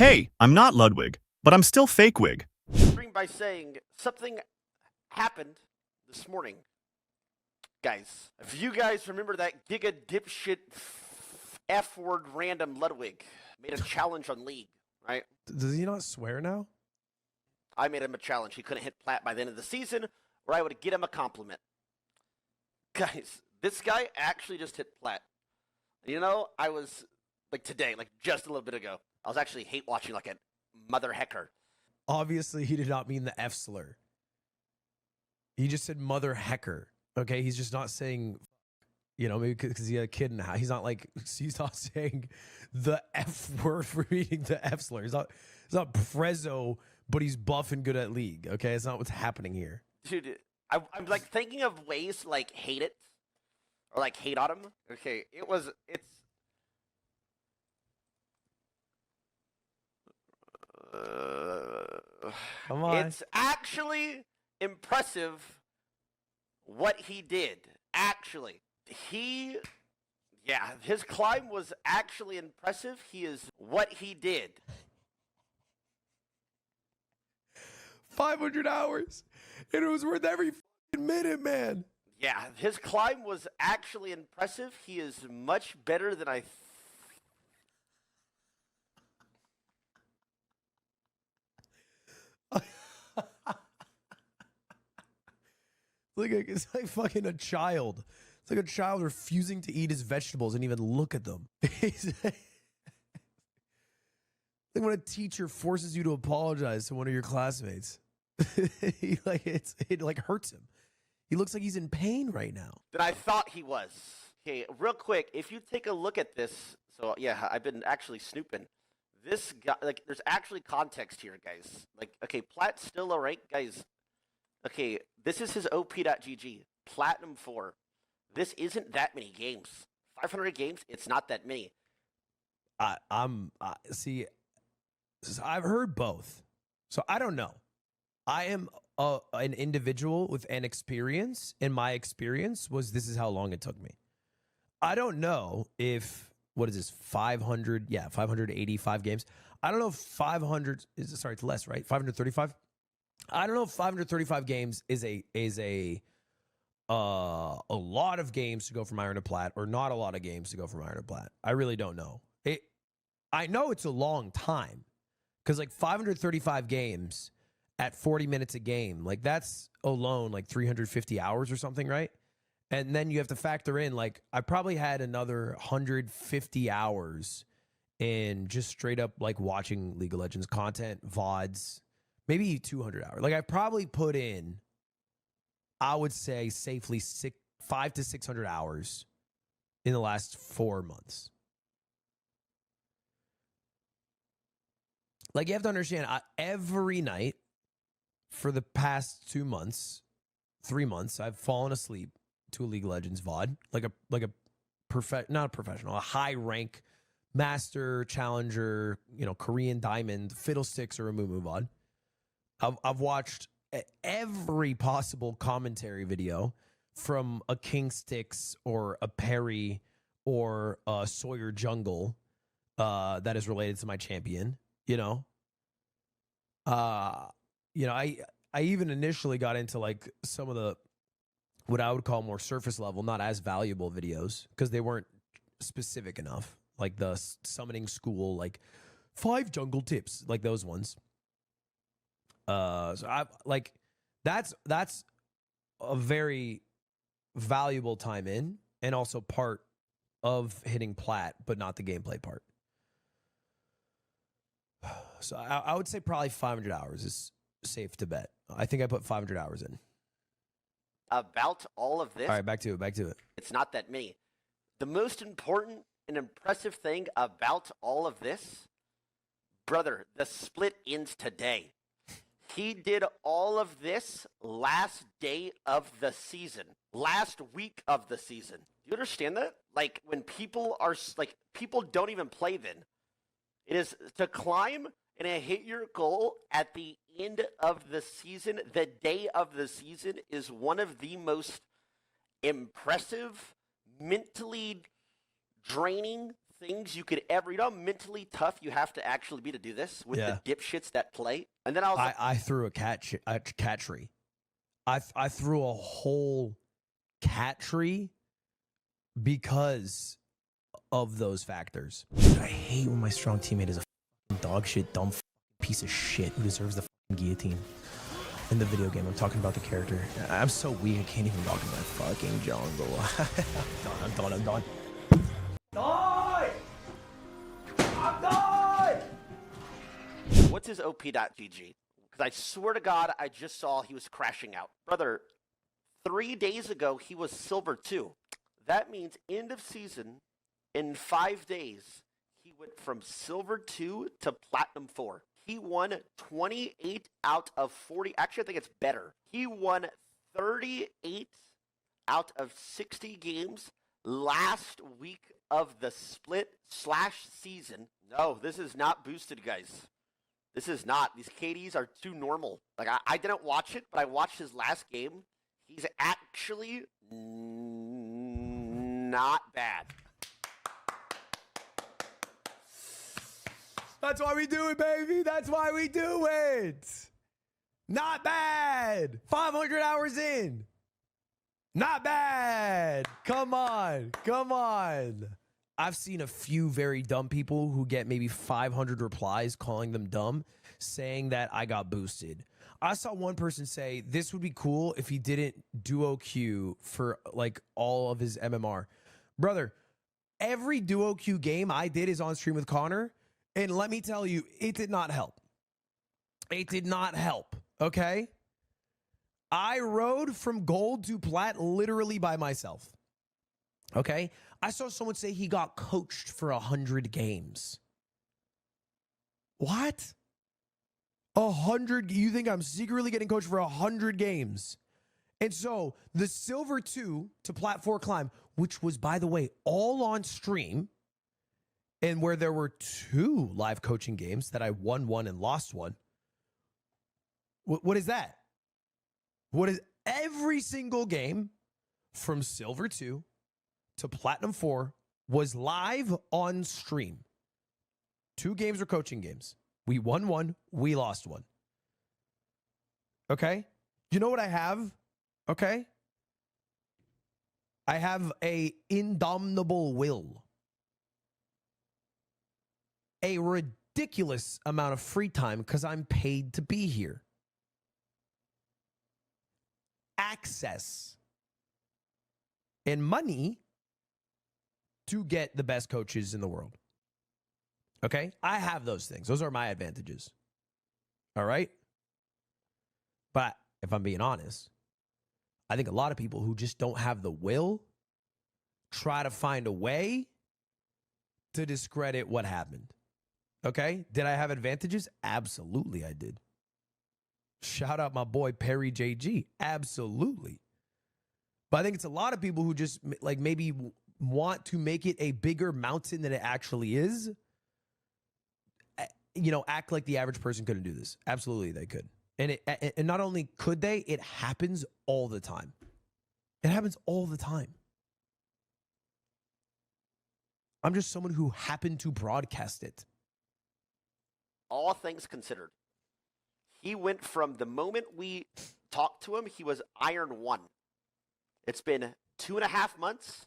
Hey, I'm not Ludwig, but I'm still fake wig. By saying something happened this morning. Guys, if you guys remember that giga dipshit F-word random Ludwig made a challenge on League, right? Does he not swear now? I made him a challenge. He couldn't hit plat by the end of the season, or I would get him a compliment. Guys, this guy actually just hit plat. You know, I was, today, just a little bit ago, I was actually hate watching like a mother hecker. Obviously, he did not mean the F slur. He just said mother hecker. Okay, he's just not saying, maybe because he had a kid in the house. He's not saying the F word for reading the F slur. He's not prezzo, but he's buff and good at League. Okay, it's not what's happening here. Dude, I'm thinking of ways to hate it or hate on him. Okay, it's. Come on. It's actually impressive what he did. Actually, his climb was actually impressive. What he did. 500 hours, and it was worth every fucking minute, man. Yeah, his climb was actually impressive. He is much better than I It's like fucking a child. It's like a child refusing to eat his vegetables and even look at them. It's like when a teacher forces you to apologize to one of your classmates. It hurts him. He looks like he's in pain right now. than I thought he was. Okay, real quick, if you take a look at this, so yeah, I've been actually snooping. This guy, there's actually context here, guys. Okay, Plat's still a rank, guys. Okay, this is his OP.GG, Platinum 4. This isn't that many games. 500 games, it's not that many. See, I've heard both. So I don't know. I am an individual with an experience, and my experience was this is how long it took me. I don't know if, what is this, 500? Yeah, 585 games. I don't know if 500, it's less, right? 535? I don't know if 535 games is a lot of games to go from iron to plat, or not a lot of games to go from iron to plat. I really don't know. I know it's a long time, because 535 games at 40 minutes a game, that's alone 350 hours or something, right? And then you have to factor in I probably had another 150 hours in just straight up watching League of Legends content, VODs. Maybe 200 hours. I probably put in, I would say safely 500 to 600 hours in the last 4 months. You have to understand, every night for the past 2 months, 3 months, I've fallen asleep to a League of Legends VOD, not a professional, a high rank master, challenger, Korean diamond, fiddlesticks, or a Mumu VOD. I've watched every possible commentary video from a King Sticks or a Perry or a Sawyer Jungle that is related to my champion. I even initially got into some of the what I would call more surface level, not as valuable videos, because they weren't specific enough, the summoning school, 5 jungle tips, those ones. So I that's a very valuable time in, and also part of hitting plat, but not the gameplay part. So I would say probably 500 hours is safe to bet. I think I put 500 hours in. About all of this. All right, back to it. It's not that many. The most important and impressive thing about all of this, brother, the split ends today. He did all of this last day of the season, last week of the season. Do you understand that? When people are people don't even play then. It is to climb and hit your goal at the end of the season. The day of the season is one of the most impressive, mentally draining things you could ever, you know how mentally tough you have to actually be to do this with the dipshits that play? And then I threw a cat tree. I threw a whole cat tree because of those factors. I hate when my strong teammate is a dog shit, dumb piece of shit who deserves the guillotine. In the video game, I'm talking about the character. I'm so weak, I can't even walk in my fucking jungle. I'm done. Die! I'm done! What's his OP.GG? Because I swear to God, I just saw he was crashing out. Brother, 3 days ago, he was Silver 2. That means end of season, in 5 days, he went from Silver 2 to Platinum 4. He won 28 out of 40. Actually, I think it's better. He won 38 out of 60 games last week of the split/season. No, this is not boosted, guys. This is not. These KDs are too normal. Like, I didn't watch it, but I watched his last game. He's actually not bad. That's why we do it, baby. That's why we do it. Not bad. 500 hours in. Not bad. Come on. Come on. I've seen a few very dumb people who get maybe 500 replies calling them dumb, saying that I got boosted. I saw one person say this would be cool if he didn't duo queue for like all of his MMR. Brother, every duo queue game I did is on stream with Connor. And let me tell you, it did not help. It did not help, okay? I rode from gold to plat literally by myself, okay? I saw someone say he got coached for 100 games. What? 100? You think I'm secretly getting coached for 100 games? And so the Silver 2 to Plat 4 climb, which was, by the way, all on stream, and where there were 2 live coaching games that I won one and lost one. What is that? What is every single game from Silver 2 to Platinum 4 was live on stream. 2 games were coaching games. We won one, we lost one. Okay? You know what I have? Okay? I have a indomitable will. A ridiculous amount of free time because I'm paid to be here. Access and money to get the best coaches in the world. Okay? I have those things. Those are my advantages. All right? But if I'm being honest, I think a lot of people who just don't have the will try to find a way to discredit what happened. Okay? Did I have advantages? Absolutely, I did. Shout out my boy Perry JG. Absolutely. But I think it's a lot of people who just like maybe want to make it a bigger mountain than it actually is. You know, act like the average person couldn't do this. Absolutely, they could. And not only could they, it happens all the time. It happens all the time. I'm just someone who happened to broadcast it. All things considered, he went from the moment we talked to him, he was Iron 1. It's been 2.5 months,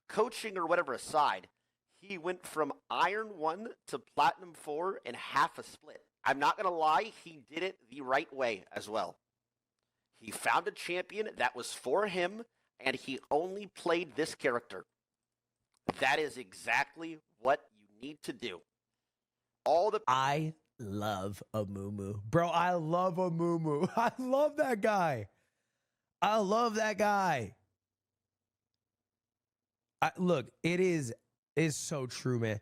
coaching or whatever aside. He went from Iron 1 to Platinum 4 in half a split. I'm not going to lie, he did it the right way as well. He found a champion that was for him, and he only played this character. That is exactly what you need to do. I love a Mumu. Bro, I love a Mumu. I love that guy. I love that guy. Look, it's so true, man.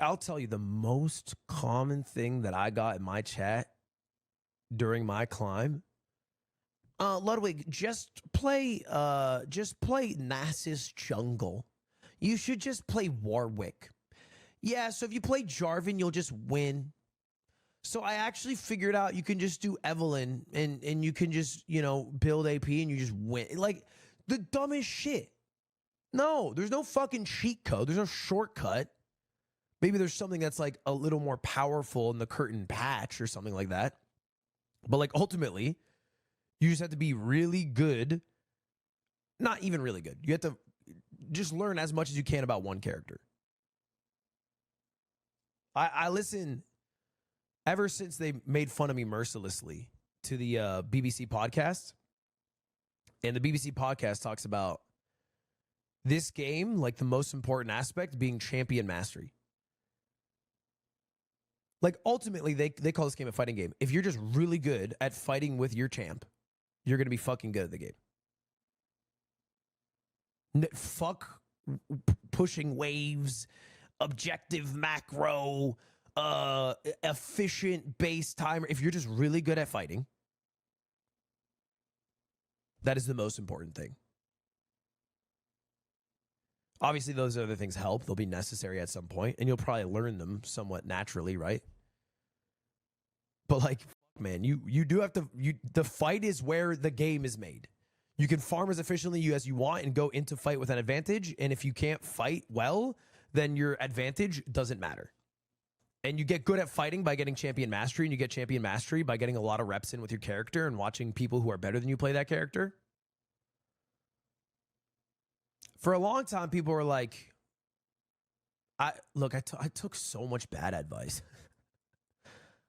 I'll tell you the most common thing that I got in my chat during my climb. Ludwig, just play Nasus jungle. You should just play Warwick. Yeah, so if you play Jarvan, you'll just win. So I actually figured out you can just do Evelyn and you can just, you know, build AP and you just win. Like, the dumbest shit. No, there's no fucking cheat code. There's no shortcut. Maybe there's something that's like a little more powerful in the curtain patch or something like that. But like ultimately, you just have to be really good. Not even really good. You have to just learn as much as you can about one character. I listen ever since they made fun of me mercilessly to the BBC podcast. And the BBC podcast talks about this game, like the most important aspect being champion mastery. Like ultimately, they call this game a fighting game. If you're just really good at fighting with your champ, you're going to be fucking good at the game. Fuck pushing waves, objective macro, efficient base timer. If you're just really good at fighting, that is the most important thing. Obviously, those other things help. They'll be necessary at some point, and you'll probably learn them somewhat naturally, right? But like, man, you do have to. The fight is where the game is made. You can farm as efficiently as you want and go into fight with an advantage. And if you can't fight well, then your advantage doesn't matter. And you get good at fighting by getting champion mastery, and you get champion mastery by getting a lot of reps in with your character and watching people who are better than you play that character. For a long time, people were like, I took so much bad advice.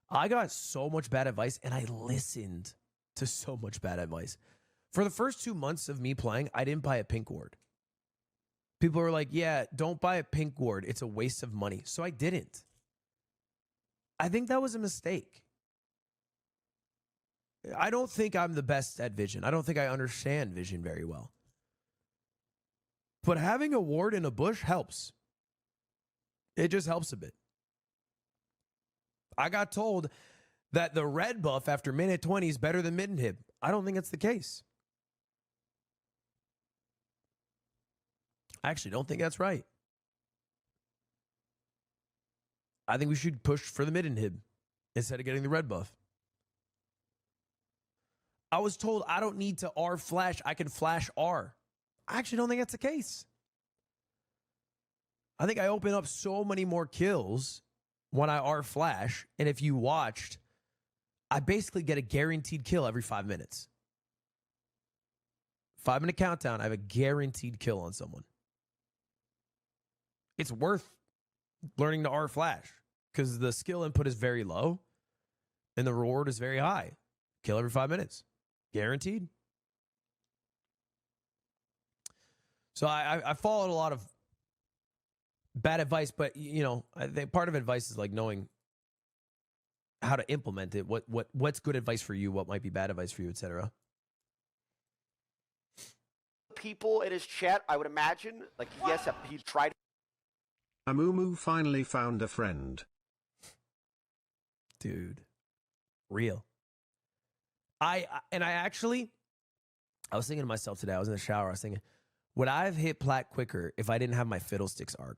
I got so much bad advice, and I listened to so much bad advice. For the first 2 months of me playing, I didn't buy a pink ward. People were like, yeah, don't buy a pink ward. It's a waste of money. So I didn't. I think that was a mistake. I don't think I'm the best at vision. I don't think I understand vision very well. But having a ward in a bush helps. It just helps a bit. I got told that the red buff after minute 20 is better than mid inhib. I don't think that's the case. I actually don't think that's right. I think we should push for the mid inhib instead of getting the red buff. I was told I don't need to R flash. I can flash R. I actually don't think that's the case. I think I open up so many more kills when I R flash. And if you watched, I basically get a guaranteed kill every 5 minutes. 5-minute countdown, I have a guaranteed kill on someone. It's worth learning to R flash because the skill input is very low and the reward is very high. Kill every 5 minutes. Guaranteed. So I followed a lot of bad advice, but you know, I think part of advice is like knowing how to implement it. What's good advice for you? What might be bad advice for you, etc. People in his chat, I would imagine, like yes, he tried. Amumu finally found a friend. Dude, real. I was thinking to myself today. I was in the shower. I was thinking, would I have hit plat quicker if I didn't have my Fiddlesticks arc?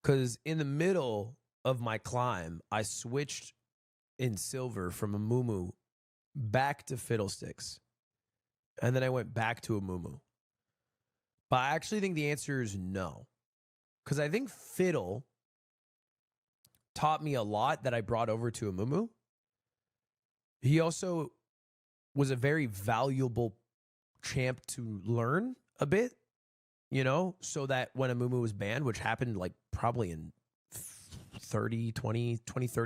Because in the middle of my climb, I switched in silver from Amumu back to Fiddlesticks. And then I went back to Amumu. But I actually think the answer is no. Because I think Fiddle taught me a lot that I brought over to Amumu. He also was a very valuable champ to learn a bit, you know, so that when Amumu was banned, which happened like probably in 30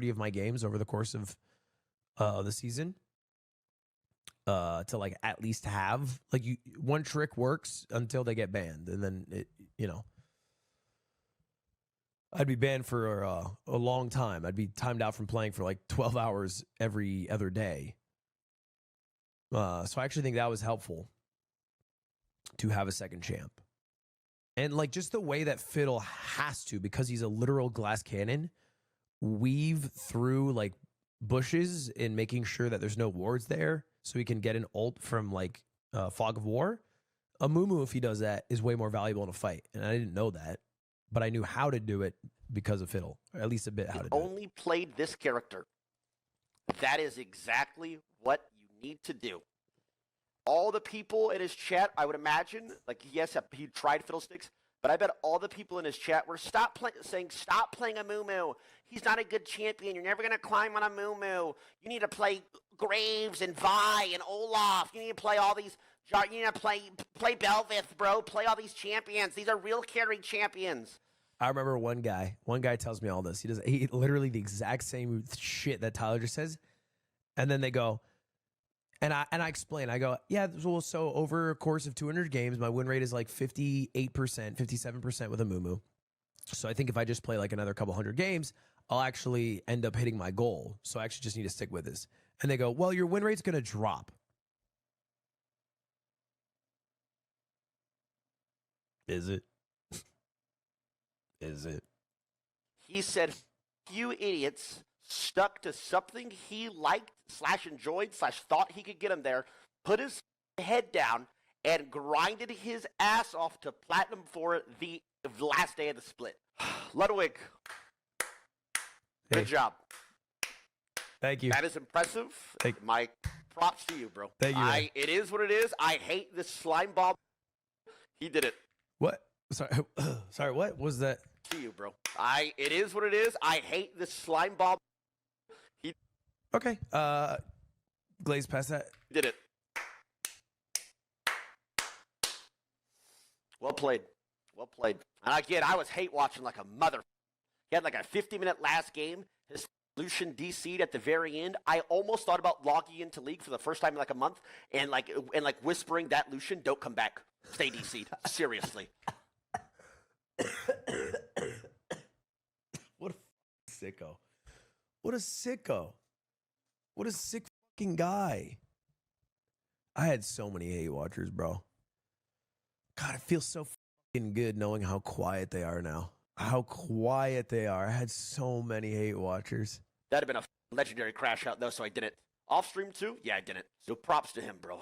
of my games over the course of the season, to like at least have like one trick works until they get banned, and then it, you know, I'd be banned for a long time. I'd be timed out from playing for like 12 hours every other day. So I actually think that was helpful to have a second champ. And like just the way that Fiddle has to, because he's a literal glass cannon, weave through like bushes and making sure that there's no wards there so he can get an ult from like Fog of War. Amumu, if he does that, is way more valuable in a fight. And I didn't know that, but I knew how to do it because of Fiddle, or at least a bit how to do it. Only played this character. That is exactly what you need to do. all the people in his chat, I would imagine, like, yes, he tried Fiddlesticks, but I bet all the people in his chat were saying, stop playing a Moo. He's not a good champion. You're never going to climb on a Moo. You need to play Graves and Vi and Olaf. You need to play all these. You need to play Belvith, bro. Play all these champions. These are real carry champions. I remember one guy tells me all this. He literally the exact same shit that Tyler just says. And then they go, and I explain, I go, yeah, well, so over a course of 200 games, my win rate is like 58%, 57% with a Moo. So I think if I just play like another couple hundred games, I'll actually end up hitting my goal. So I actually just need to stick with this. And they go, well, your win rate's going to drop. Is it? Is it? He said, "You idiots stuck to something he liked / enjoyed / thought he could get him there, put his head down, and grinded his ass off to platinum for the last day of the split." Ludwig, good job. Thank you. That is impressive. My props to you, bro. Thank you. It is what it is. I hate this slime ball. He did it. What? Sorry, what was that? To you, bro. It is what it is. I hate this slime ball. Okay. Glaze past that. Did it. Well played. Well played. And again, I was hate watching like a mother. He had like a 50-minute last game. His Lucian DC'd at the very end. I almost thought about logging into League for the first time in like a month and like whispering that Lucian, don't come back. Stay DC'd. Seriously. What a sicko. What a sicko. What a sick fucking guy. I had so many hate watchers, bro. God, it feels so fucking good knowing how quiet they are now. How quiet they are. I had so many hate watchers. That'd have been a legendary crash out though, so I didn't. Off stream too? Yeah, I didn't. So props to him, bro.